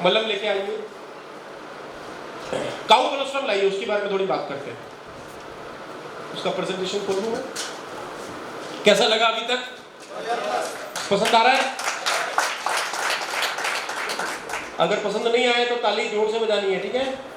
मलहम लेके आइए, काउ कोलेस्ट्रॉल लाइए, उसके बारे में थोड़ी बात करते हैं। उसका प्रेजेंटेशन खोल दूं मैं। कैसा लगा अभी तक? पसंद आ रहा है? अगर पसंद नहीं आए तो ताली जोर से बजानी है, ठीक है?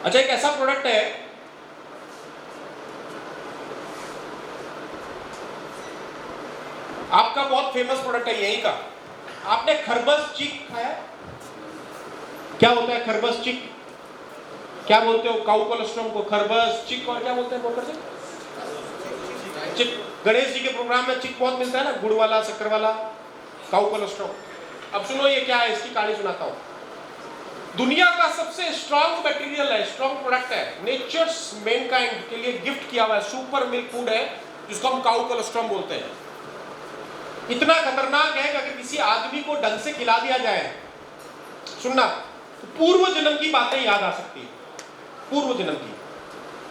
अच्छा, एक ऐसा प्रोडक्ट है, आपका बहुत फेमस प्रोडक्ट है यहीं का। आपने खरबस चिक खाया? क्या होता है खरबस चिक? क्या बोलते हो काउ कोलेस्ट्रॉल को? खरबस चिक, और क्या बोलते हैं बोलकर से? चिक। गणेश जी के प्रोग्राम में चिक बहुत मिलता है ना, गुड़ वाला, शक्कर वाला, काउ कोलेस्ट्रॉल। अब सुनो ये क्या है, इसकी कहानी सुनाता हूं। दुनिया का सबसे स्ट्रॉन्ग मटेरियल है, स्ट्रॉन्ग प्रोडक्ट है, नेचर्स मैनकाइंड के लिए गिफ्ट किया हुआ है, सुपर मिल्क फूड है जिसको हम काउ कोलेस्ट्रॉल बोलते हैं। इतना खतरनाक है कि अगर किसी आदमी को ढंग से खिला दिया जाए, सुनना, तो पूर्व जन्म की बातें याद आ सकती है, पूर्व जन्म की।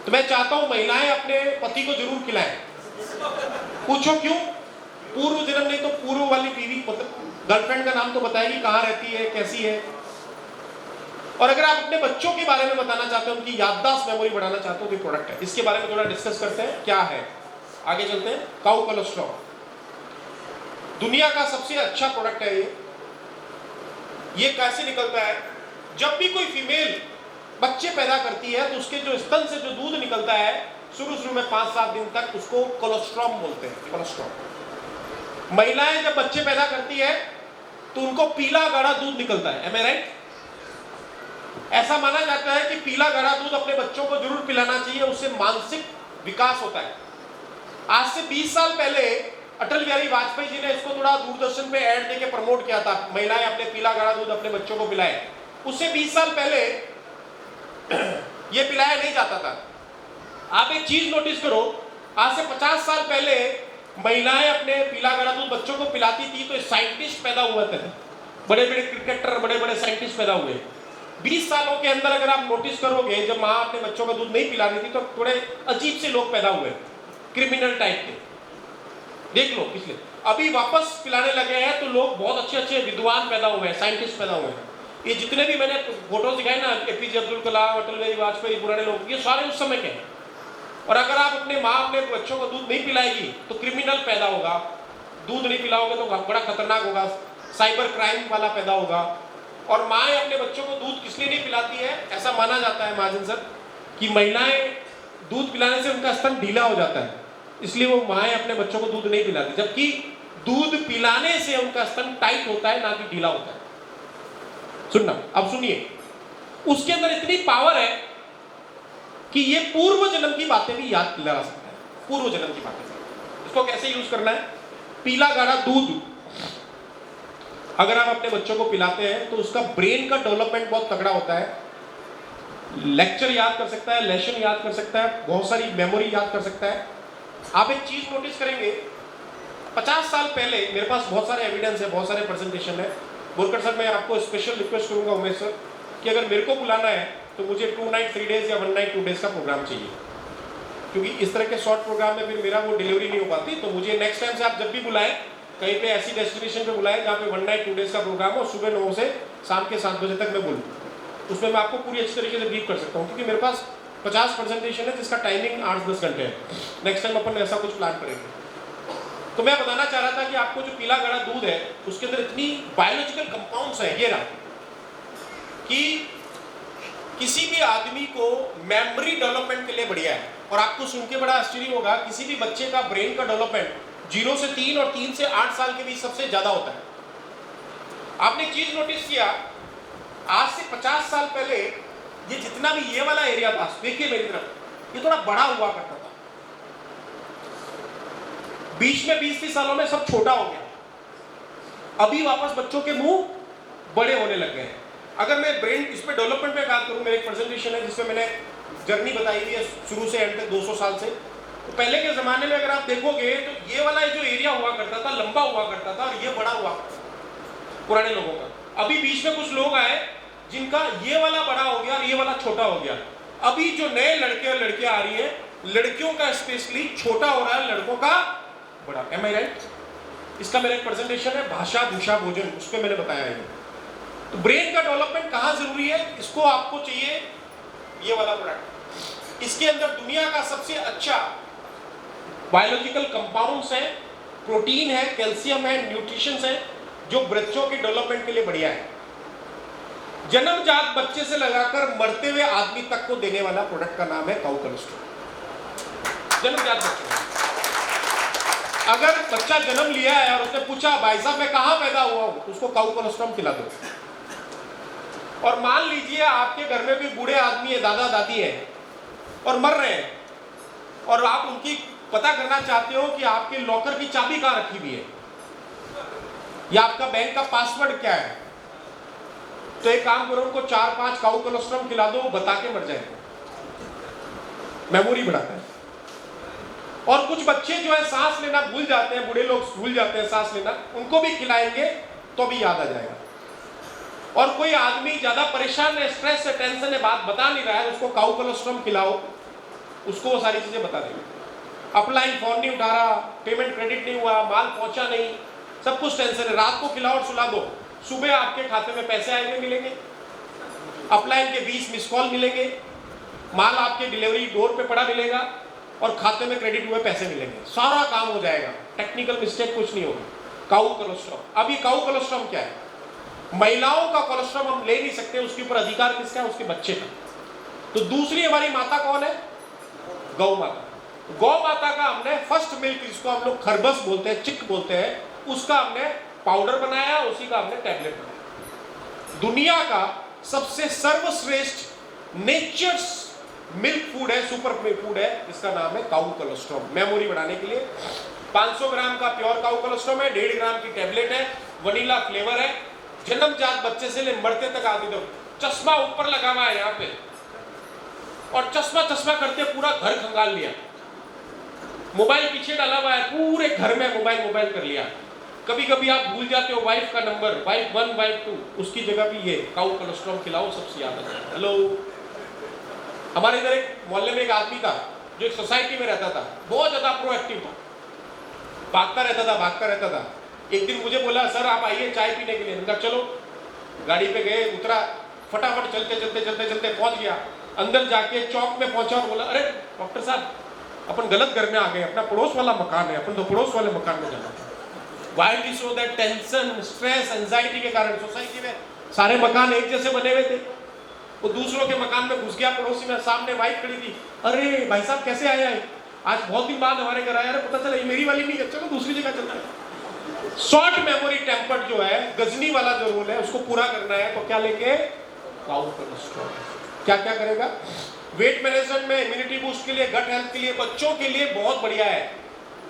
तो मैं चाहता हूं महिलाएं अपने पति को जरूर खिलाएं। पूछो क्यों? पूर्व जन्म नहीं तो पूर्व वाली बीवी, गर्लफ्रेंड का नाम तो बताएगी, कहां रहती है, कैसी है। और अगर आप अपने बच्चों के बारे में बताना चाहते हो, उनकी याददाश्त मेमोरी बढ़ाना चाहते हो, तो प्रोडक्ट है। इसके बारे में थोड़ा डिस्कस करते हैं, क्या है, आगे चलते हैं। काउ कोलेस्ट्रॉल दुनिया का सबसे अच्छा प्रोडक्ट है ये कैसे निकलता है? जब भी कोई फीमेल बच्चे पैदा करती है तो उसके जो स्तन से जो दूध निकलता है, शुरू में 5-7 दिन तक, उसको कोलेस्ट्रॉल बोलते हैं, कोलेस्ट्रॉल। महिलाएं जब बच्चे पैदा करती है तो उनको पीला गाढ़ा दूध निकलता है, एम आई राइट? ऐसा माना जाता है कि पीला गाढ़ा दूध अपने बच्चों को जरूर पिलाना चाहिए, उससे मानसिक विकास होता है। आज से 20 साल पहले अटल बिहारी वाजपेयी जी ने इसको थोड़ा दूरदर्शन पे ऐड देके प्रमोट किया था, महिलाएं अपने पीला गाढ़ा दूध अपने बच्चों को पिलाएं। उससे 20 साल पहले ये पिलाया नहीं जाता था। आप एक चीज नोटिस करो, आज से 50 साल पहले महिलाएं अपने पीला गाढ़ा दूध बच्चों को पिलाती थी तो साइंटिस्ट पैदा हुए थे, बड़े बड़े क्रिकेटर, बड़े बड़े साइंटिस्ट पैदा हुए। 20 सालों के अंदर अगर आप नोटिस करोगे, जब माँ अपने बच्चों का दूध नहीं पिला रही थी तो थोड़े अजीब से लोग पैदा हुए, क्रिमिनल टाइप के। देख लो पिछले, अभी वापस पिलाने लगे हैं तो लोग बहुत अच्छे अच्छे विद्वान पैदा हुए हैं, साइंटिस्ट पैदा हुए हैं। ये जितने भी मैंने फोटो दिखाए ना, एपीजे अब्दुल कलाम, अटल बिहारी वाजपेयी, पुराने लोग, ये सारे उस समय के हैं। और अगर आप अपने माँ अपने बच्चों को दूध नहीं पिलाएगी तो क्रिमिनल पैदा होगा, दूध नहीं पिलाओगे तो बड़ा खतरनाक होगा, साइबर क्राइम वाला पैदा होगा। और माएँ अपने बच्चों को दूध किस लिए नहीं पिलाती है? ऐसा माना जाता है महाजन सर कि महिलाएं दूध पिलाने से उनका स्तन ढीला हो जाता है, इसलिए वो माएँ अपने बच्चों को दूध नहीं पिलाती, जबकि दूध पिलाने से उनका स्तन टाइट होता है, ना कि ढीला होता है। सुनना, अब सुनिए, उसके अंदर इतनी पावर है कि ये पूर्व जन्म की बातें भी याद दिला सकता है, पूर्व जन्म की बातें। इसको कैसे यूज करना है? पीला गाढ़ा दूध अगर आप अपने बच्चों को पिलाते हैं तो उसका ब्रेन का डेवलपमेंट बहुत तगड़ा होता है, लेक्चर याद कर सकता है, लेसन याद कर सकता है, बहुत सारी मेमोरी याद कर सकता है। आप एक चीज नोटिस करेंगे, 50 साल पहले मेरे पास बहुत सारे एविडेंस है, बहुत सारे प्रेजेंटेशन है। बोरकर सर, मैं आपको स्पेशल रिक्वेस्ट करूंगा उमेश सर कि अगर मेरे को बुलाना है तो मुझे 2 नाइट 3 डेज या 1 नाइट 2 डेज का प्रोग्राम चाहिए, क्योंकि इस तरह के शॉर्ट प्रोग्राम में फिर मेरा वो डिलीवरी नहीं हो पाती। तो मुझे नेक्स्ट टाइम से आप जब भी बुलाएं, कहीं पे ऐसी डेस्टिनेशन पे बुलाएं जहाँ पे 1 नाइट 2 डेज का प्रोग्राम हो, सुबह 9 से शाम के 7 बजे तक मैं बोलूँ, उसमें मैं आपको पूरी अच्छी तरीके से ब्रीफ कर सकता हूँ, क्योंकि मेरे पास 50 प्रेजेंटेशन है जिसका टाइमिंग 8-10 घंटे है। नेक्स्ट टाइम अपन ऐसा कुछ प्लान करेंगे। तो मैं बताना चाह रहा था कि आपको जो पीला गाढ़ा दूध है उसके अंदर इतनी बायोलॉजिकल कंपाउंड्स है, ये रहा कि किसी भी आदमी को मेमोरी डेवलपमेंट के लिए बढ़िया है। और आपको सुन के बड़ा आश्चर्य होगा, किसी भी बच्चे का ब्रेन का डेवलपमेंट 0 से 3 और 3 से 8 साल के बीच सबसे ज्यादा होता है। आपने चीज नोटिस किया, आज से 50 साल पहले ये जितना भी ये वाला एरिया था, देखिए मेरी तरफ, ये थोड़ा बड़ा हुआ करता था, बीच में 20-30 सालों में सब छोटा हो गया। अभी वापस बच्चों के मुंह बड़े होने लग गए हैं। अगर मैं ब्रेन इस पे डेवलपमेंट पे बात करूं, मेरे एक प्रेजेंटेशन है जिसमें मैंने जर्नी बताई हुई है शुरू से एंड तक 200 साल से। तो पहले के जमाने में अगर आप देखोगे तो ये वाला जो एरिया हुआ करता था, लंबा हुआ करता था, और ये बड़ा हुआ पुराने लोगों का। अभी बीच में कुछ लोग आए जिनका ये वाला बड़ा हो गया, साल ये वाला छोटा हो गया। अभी जो नए लड़के और लड़कियां आ रही है, लड़कियों का स्पेशली छोटा हो रहा है, लड़कों का बड़ा। एम आई राइट? इसका मेरा एक प्रेजेंटेशन है, भाषा भूषा भोजन, उस पर मैंने बताया है। तो ब्रेन का डेवलपमेंट कहाँ जरूरी है, इसको आपको चाहिए ये वाला प्रोडक्ट। इसके अंदर दुनिया का सबसे अच्छा बायोलॉजिकल कंपाउंड्स है, प्रोटीन है, कैल्शियम है, न्यूट्रिशंस है, जो बच्चों के डेवलपमेंट के लिए बढ़िया है। जन्मजात बच्चे से लगाकर मरते हुए आदमी तक को देने वाला प्रोडक्ट का नाम है काउ कोलेस्ट्रॉल। जन्मजात बच्चे, अगर बच्चा जन्म लिया है और उसने पूछा भाई साहब मैं कहां पैदा हुआ हूं, तो उसको काउ कोलेस्ट्रॉल खिला दो। और मान लीजिए आपके घर में भी बूढ़े आदमी है, दादा दादी है और मर रहे हैं, और आप उनकी पता करना चाहते हो कि आपके लॉकर की चाबी कहां रखी हुई है या आपका बैंक का पासवर्ड क्या है, तो एक काम करो, उनको 4-5 काउ कोलेस्ट्रॉल खिला दो, बता के मर जाएंगे। मेमोरी बढ़ाता है। और कुछ बच्चे जो है सांस लेना भूल जाते हैं, बूढ़े लोग भूल जाते हैं सांस लेना, उनको भी खिलाएंगे तो भी याद आ जाएगा। और कोई आदमी ज्यादा परेशान है, स्ट्रेस है, टेंशन है, बात बता नहीं रहा है, उसको काउ कोलेस्ट्रॉल खिलाओ, उसको वो सारी चीजें बता देंगे। अपलाइन फोन नहीं उठा रहा, पेमेंट क्रेडिट नहीं हुआ, माल पहुंचा नहीं, सब कुछ टेंशन है, रात को खिलाओ और सुला दो, सुबह आपके खाते में पैसे आएंगे, मिलेंगे, अपलाइन के 20 मिस कॉल मिलेंगे, माल आपके डिलीवरी डोर पे पड़ा मिलेगा और खाते में क्रेडिट हुए पैसे मिलेंगे, सारा काम हो जाएगा, टेक्निकल मिस्टेक कुछ नहीं होगी। Cow cholesterol. अब ये काउ कोलेस्ट्रॉल क्या है? महिलाओं का कोलेस्ट्रॉल हम ले नहीं सकते, उसके ऊपर अधिकार किसका है? उसके बच्चे का। तो दूसरी हमारी माता कौन है? गौ माता। गौ माता का हमने फर्स्ट मिल्क, जिसको हम लोग खरबस बोलते हैं, चिक बोलते हैं, उसका हमने पाउडर बनाया, उसी का हमने टैबलेट बनाया। दुनिया का सबसे सर्वश्रेष्ठ नेचर्स मिल्क फूड है, सुपर मिल्क फूड है, जिसका नाम है काउ कोलेस्ट्रॉल। मेमोरी बढ़ाने के लिए 500 ग्राम का प्योर काउ कोलेस्ट्रॉल है, 1.5 ग्राम की टैबलेट है, वनीला फ्लेवर है। जन्मजात बच्चे से ले मरते तक आदमी दो, चश्मा ऊपर लगा हुआ है यहाँ पे, और चश्मा चश्मा करते पूरा घर खंगाल लिया, मोबाइल पीछे डाला हुआ है, पूरे घर में मोबाइल कर लिया। कभी कभी आप भूल जाते हो वाइफ का नंबर, वाइफ 1 वाइफ 2, उसकी जगह भी ये काउ कोलेस्ट्रॉल खिलाओ, सबसे याद आ जाएगा। हेलो, हमारे इधर एक मोहल्ले में एक आदमी था जो एक सोसाइटी में रहता था, बहुत ज्यादा प्रोएक्टिव था, भागता रहता था। एक दिन मुझे बोला सर आप आइए चाय पीने के लिए। उनका चलो, गाड़ी पे गए, उतरा, फटाफट चलते पहुंच गया, अंदर जाके चौक में पहुंचा और बोला अरे डॉक्टर साहब अपन गलत घर में आ गए, अपना पड़ोस वाला मकान है, अपन तो पड़ोस वाले मकान में जाना। Why do you show that tension, stress, anxiety के कारण सोसाइटी में सारे मकान एक जैसे बने हुए थे, वो दूसरों के मकान में घुस गया, पड़ोसी में, सामने वाइफ खड़ी थी, अरे भाई साहब कैसे आया है, आज बहुत दिन बाद हमारे घर आया, पता चला ये मेरी वाली नहीं है, चलो दूसरी जगह चलता है। शॉर्ट मेमोरी टेम्पर्ड जो है, गजनी वाला जो रूल है, उसको पूरा करना है तो क्या लेंगे? Cow cholesterol. क्या क्या करेगा? वेट मैनेजमेंट में, इम्यूनिटी बूस्ट के लिए, गट हेल्थ के लिए, बच्चों के लिए बहुत बढ़िया है,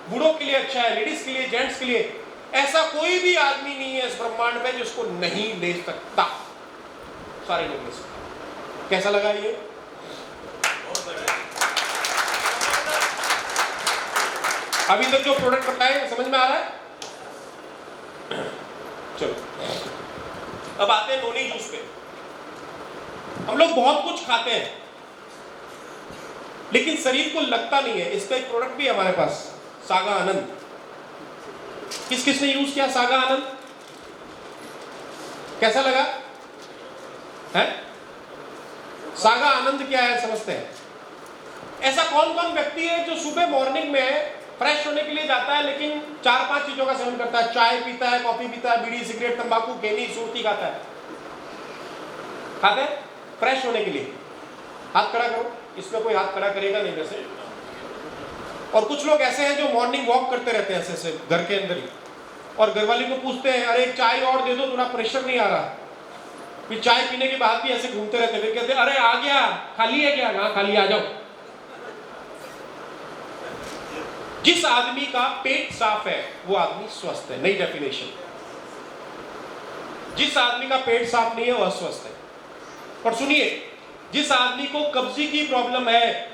बूढ़ों के लिए अच्छा है, लेडीज के लिए, जेंट्स के लिए। ऐसा कोई भी आदमी नहीं है इस ब्रह्मांड में जिसको नहीं ले सकता, सारे लोग ले सकते। कैसा लगा ये? अभी तक जो प्रोडक्ट बताए समझ में आ रहा है? चलो अब आते हैं नोनी जूस पे। हम लोग बहुत कुछ खाते हैं लेकिन शरीर को लगता नहीं है। इसका एक प्रोडक्ट भी है हमारे पास, सागा आनंद। किस किसने यूज किया सागा आनंद? कैसा लगा है? सागा आनंद क्या है समझते हैं? ऐसा कौन कौन व्यक्ति है जो सुबह मॉर्निंग में फ्रेश होने के लिए जाता है लेकिन 4-5 चीजों का सेवन करता है? चाय पीता है, कॉफी पीता है, बीड़ी, सिगरेट, तंबाकू, गेनी, सुर्ती खाता है, खाते हैं फ्रेश होने के लिए। हाथ खड़ा करो, इसमें कोई हाथ खड़ा करेगा नहीं वैसे। और कुछ लोग ऐसे हैं जो मॉर्निंग वॉक करते रहते हैं ऐसे ऐसे घर के अंदर ही, और घरवाली को पूछते हैं अरे एक चाय और दे दो, थोड़ा प्रेशर नहीं आ रहा। फिर चाय पीने के बाद भी ऐसे घूमते रहते हैं, फिर कहते हैं अरे आ गया, खाली है क्या? हाँ खाली, आ जाओ। जिस आदमी का पेट साफ है वो आदमी स्वस्थ है। नई डेफिनेशन, जिस आदमी का पेट साफ नहीं है वो अस्वस्थ है। और सुनिए, जिस आदमी को कब्जी की प्रॉब्लम है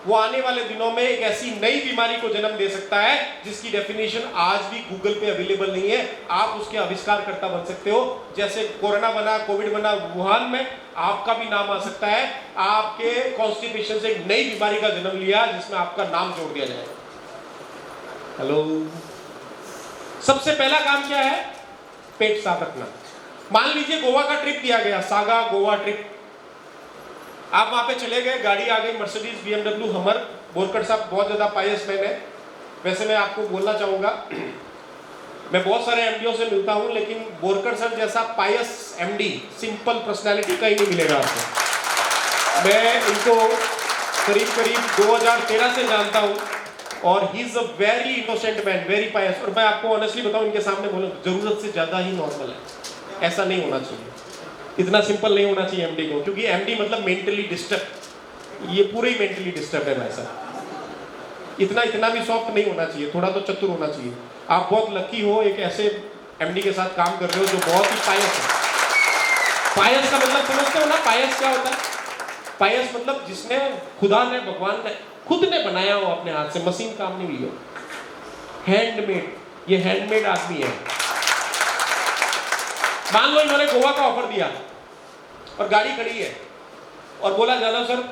वो आने वाले दिनों में एक ऐसी नई बीमारी को जन्म दे सकता है जिसकी डेफिनेशन आज भी गूगल पे अवेलेबल नहीं है। आप उसके आविष्कारकर्ता बन सकते हो। जैसे कोरोना बना, कोविड बना वुहान में, आपका भी नाम आ सकता है। आपके कॉन्स्टिपेशन से एक नई बीमारी का जन्म लिया जिसमें आपका नाम जोड़ दिया जाएगा। हेलो, सबसे पहला काम क्या है? पेट साफ रखना। मान लीजिए गोवा का ट्रिप दिया गया, सागा गोवा ट्रिप। आप वहां पे चले गए, गाड़ी आ गई मर्सिडीज BMW हमर। बोरकर साहब बहुत ज्यादा पायस मैन है। वैसे मैं आपको बोलना चाहूंगा, मैं बहुत सारे एमडीओ से मिलता हूं, लेकिन बोरकर सर जैसा पायस एमडी, सिंपल पर्सनालिटी कहीं नहीं मिलेगा आपको। मैं इनको करीब 2013 से जानता हूं और he is a very innocent man, very पायस। और मैं आपको ऑनेस्टली बताऊं, इनके सामने बोलूं, जरूरत से ज्यादा ही नॉर्मल है। ऐसा नहीं होना चाहिए, इतना सिंपल नहीं होना चाहिए एमडी को, क्योंकि एमडी मतलब मेंटली डिस्टर्ब। ये पूरे ही मेंटली डिस्टर्ब है भाई साहब। इतना भी सॉफ्ट नहीं होना चाहिए, थोड़ा तो चतुर होना चाहिए। आप बहुत लकी हो, एक ऐसे एमडी के साथ काम कर रहे हो जो बहुत ही पायस है। पायस का मतलब समझते हो ना? पायस क्या होता है? पायस मतलब जिसने, खुदा ने, भगवान ने खुद ने बनाया हो अपने हाथ से, मशीन काम नहीं लिया, हैंडमेड। ये हैंडमेड आदमी है। मान लो इन्होंने गोवा का ऑफर दिया और गाड़ी खड़ी है और बोला जादव सर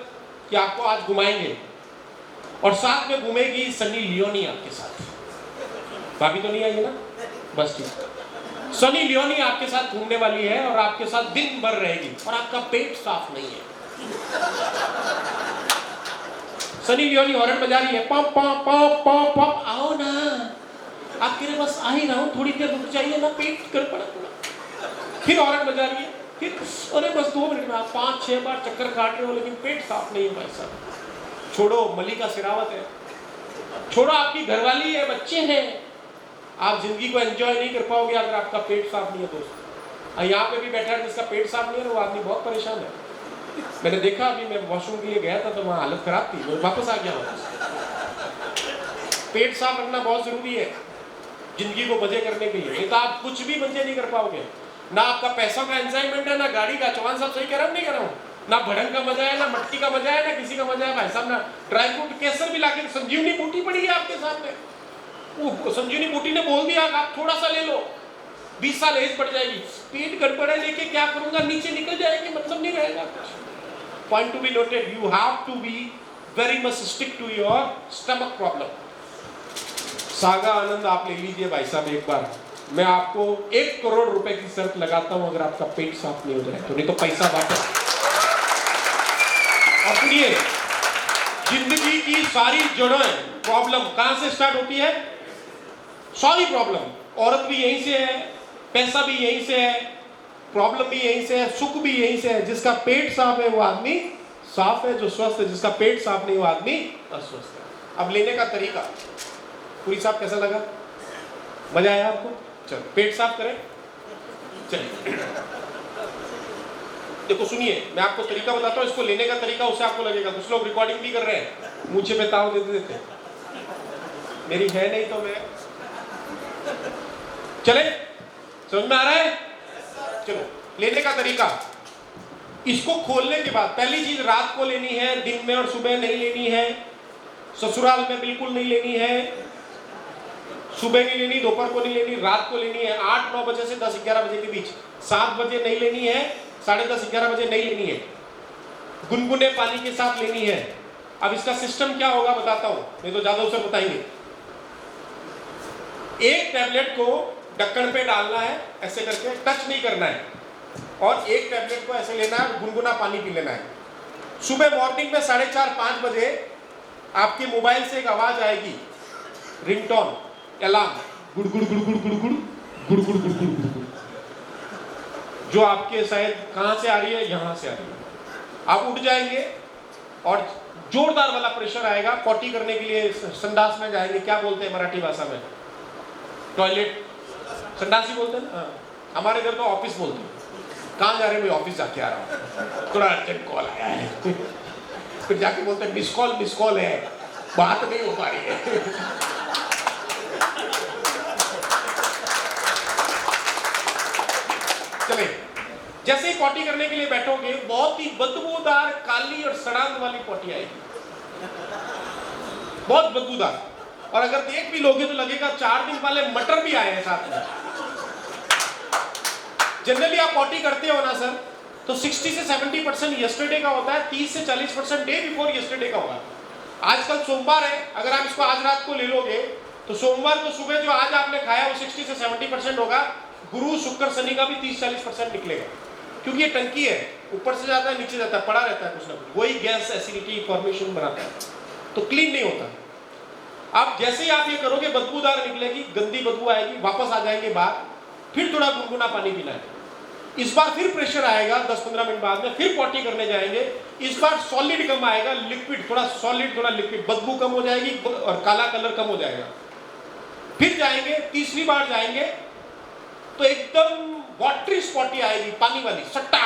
कि आपको आज घुमाएंगे, और साथ में घूमेगी सनी लियोनी आपके साथ। भाभी तो नहीं आई है ना? बस ठीक। सनी लियोनी आपके साथ घूमने वाली है और आपके साथ दिन भर रहेगी, और आपका पेट साफ नहीं है। सनी लियोनी हॉर्न बजा रही है, pop pop pop pop pop, आओ ना, आपके लिए बस आ ही रहा हूं, थोड़ी देर रुक जाइए ना, पेट कर पड़ा। फिर हॉर्न बजा रही है, फिर अरे बस 2 मिनट में। आप 5-6 बार चक्कर काट रहे हो लेकिन पेट साफ नहीं है भाई साहब। छोड़ो, मलिका शेरावत है, छोड़ो, आपकी घरवाली है, बच्चे हैं। आप जिंदगी को एंजॉय नहीं कर पाओगे अगर आपका पेट साफ नहीं है दोस्तों। यहाँ पे भी बैठा है जिसका पेट साफ नहीं है, वो आदमी बहुत परेशान है। मैंने देखा, अभी मैं वॉशरूम के लिए गया था तो वहाँ हालत खराब थी, मैं वापस आ गया वापस। पेट साफ रखना बहुत जरूरी है जिंदगी को मजे करने के लिए, नहीं तो आप कुछ भी मजे नहीं कर पाओगे। ना आपका पैसों का एंजॉयमेंट है, ना गाड़ी का। चौहान साहब सही कह रहा हूं नहीं कह रहा हूं? ना भड़ंग का मजा है, ना मटकी का मजा है, ना किसी का मजा है भाई साहब। ना ड्राई फ्रूट केसर भी लाके, संजीवनी बूटी पड़ी है आपके सामने, वो संजीवनी बूटी ने बोल दिया आप थोड़ा सा ले लो, 20 साल एज बढ़ जाएगी। पेट गड़बड़ है, लेके क्या करूंगा, नीचे निकल जाएगी, मतलब नहीं रहेगा। Point to be noted, you have to be very much stick to your stomach problem. सागा आनंद आप ले लीजिए भाई साहब एक बार, मैं आपको 1 करोड़ रुपए की शर्त लगाता हूं अगर आपका पेट साफ नहीं हो जाए तो, नहीं तो पैसा वापस। और सुनिए, जिंदगी की सारी जड़ें, प्रॉब्लम कहां से स्टार्ट होती है? सारी प्रॉब्लम, औरत भी यहीं से है, पैसा भी यहीं से है, प्रॉब्लम भी यहीं से है, सुख भी यहीं से है। जिसका पेट साफ है वो आदमी साफ है, जो स्वस्थ है। जिसका पेट साफ नहीं वो आदमी अस्वस्थ है। अब लेने का तरीका, पूरी साहब कैसा लगा? मजा आया आपको? चलो पेट साफ करें, चलिए। देखो सुनिए, मैं आपको तरीका बताता हूँ, इसको लेने का तरीका उससे आपको लगेगा। कुछ लोग रिकॉर्डिंग भी कर रहे हैं, मुझे पे ताव देते देते, मेरी है नहीं तो मैं, चले समझ में आ रहा है? चलो लेने का तरीका, इसको खोलने के बाद पहली चीज रात को लेनी है, दिन में और सुबह नहीं लेनी है, ससुराल में बिल्कुल नहीं लेनी है, सुबह नहीं लेनी, दोपहर को नहीं लेनी, रात को लेनी है 8-9 बजे से 10-11 बजे के बीच। 7 बजे नहीं लेनी है, 10:30-11 बजे नहीं लेनी है, गुनगुने पानी के साथ लेनी है। अब इसका सिस्टम क्या होगा बताता हूं, नहीं तो जादव सर बताएंगे। एक टैबलेट को ढक्कन पे डालना है ऐसे करके, टच नहीं करना है, और एक टैबलेट को ऐसे लेना है, गुनगुना पानी पी लेना है। सुबह मॉर्निंग में 4:30-5 बजे आपके मोबाइल से एक आवाज आएगी, रिंगटोन, अलार्म, गुड़ गुड़ गुड़ गुड़ गुड़ गुड़ गुड़ गुड़ गुड़ गुड़ गुड़, जो आपके शायद कहां से आ रही है, यहां से आ रही है। आप उठ जाएंगे और जोरदार वाला प्रेशर आएगा, पॉटी करने के लिए संडास में जाएंगे। क्या बोलते हैं मराठी भाषा में? टॉयलेट, संडास ही बोलते हैं ना। हमारे इधर तो ऑफिस बोलते हैं। कहाँ जा रहे हैं? ऑफिस जाके आ रहा हूँ, थोड़ा अर्जेंट कॉल आया है। फिर जाके बोलते हैं मिस कॉल है, बात नहीं हो पा रही है। चले, जैसे ही पॉटी करने के लिए बैठोगे, बहुत ही बदबूदार काली और सड़ांग वाली पॉटी आएगी। बहुत बदबूदार। और अगर देख भी लोगे तो लगेगा 4 दिन पहले मटर भी आए हैं साथ में। जनरली आप पॉटी करते हो ना सर, तो 60 से 70% यस्टरडे का होता है, 30 से 40% डे बिफोर यस्टरडे का होगा। आजकल सोमवार है, अगर आप इसको आज रात को ले लोगे तो सोमवार को सुबह जो आज आपने खाया वो 60 से 70% होगा, गुरु शुक्र शनि का भी 30-40% निकलेगा, क्योंकि ये टंकी है, ऊपर से जाता है नीचे जाता है, पड़ा रहता है कुछ ना कुछ, वही गैस एसिडिटी फॉर्मेशन बनाता है, तो क्लीन नहीं होता। अब जैसे ही आप ये करोगे बदबूदार निकलेगी, गंदी बदबू आएगी, वापस आ जाएंगे बाहर, फिर थोड़ा गुनगुना पानी पीना है। इस बार फिर प्रेशर आएगा 10-15 मिनट बाद में, फिर पॉटी करने जाएंगे, इस बार सॉलिड कम आएगा, लिक्विड थोड़ा सॉलिड थोड़ा लिक्विड, बदबू कम हो जाएगी और काला कलर कम हो जाएगा। फिर जाएंगे, तीसरी बार जाएंगे तो एकदम वाटरी स्पॉटी आएगी, पानी वाली सट्टा।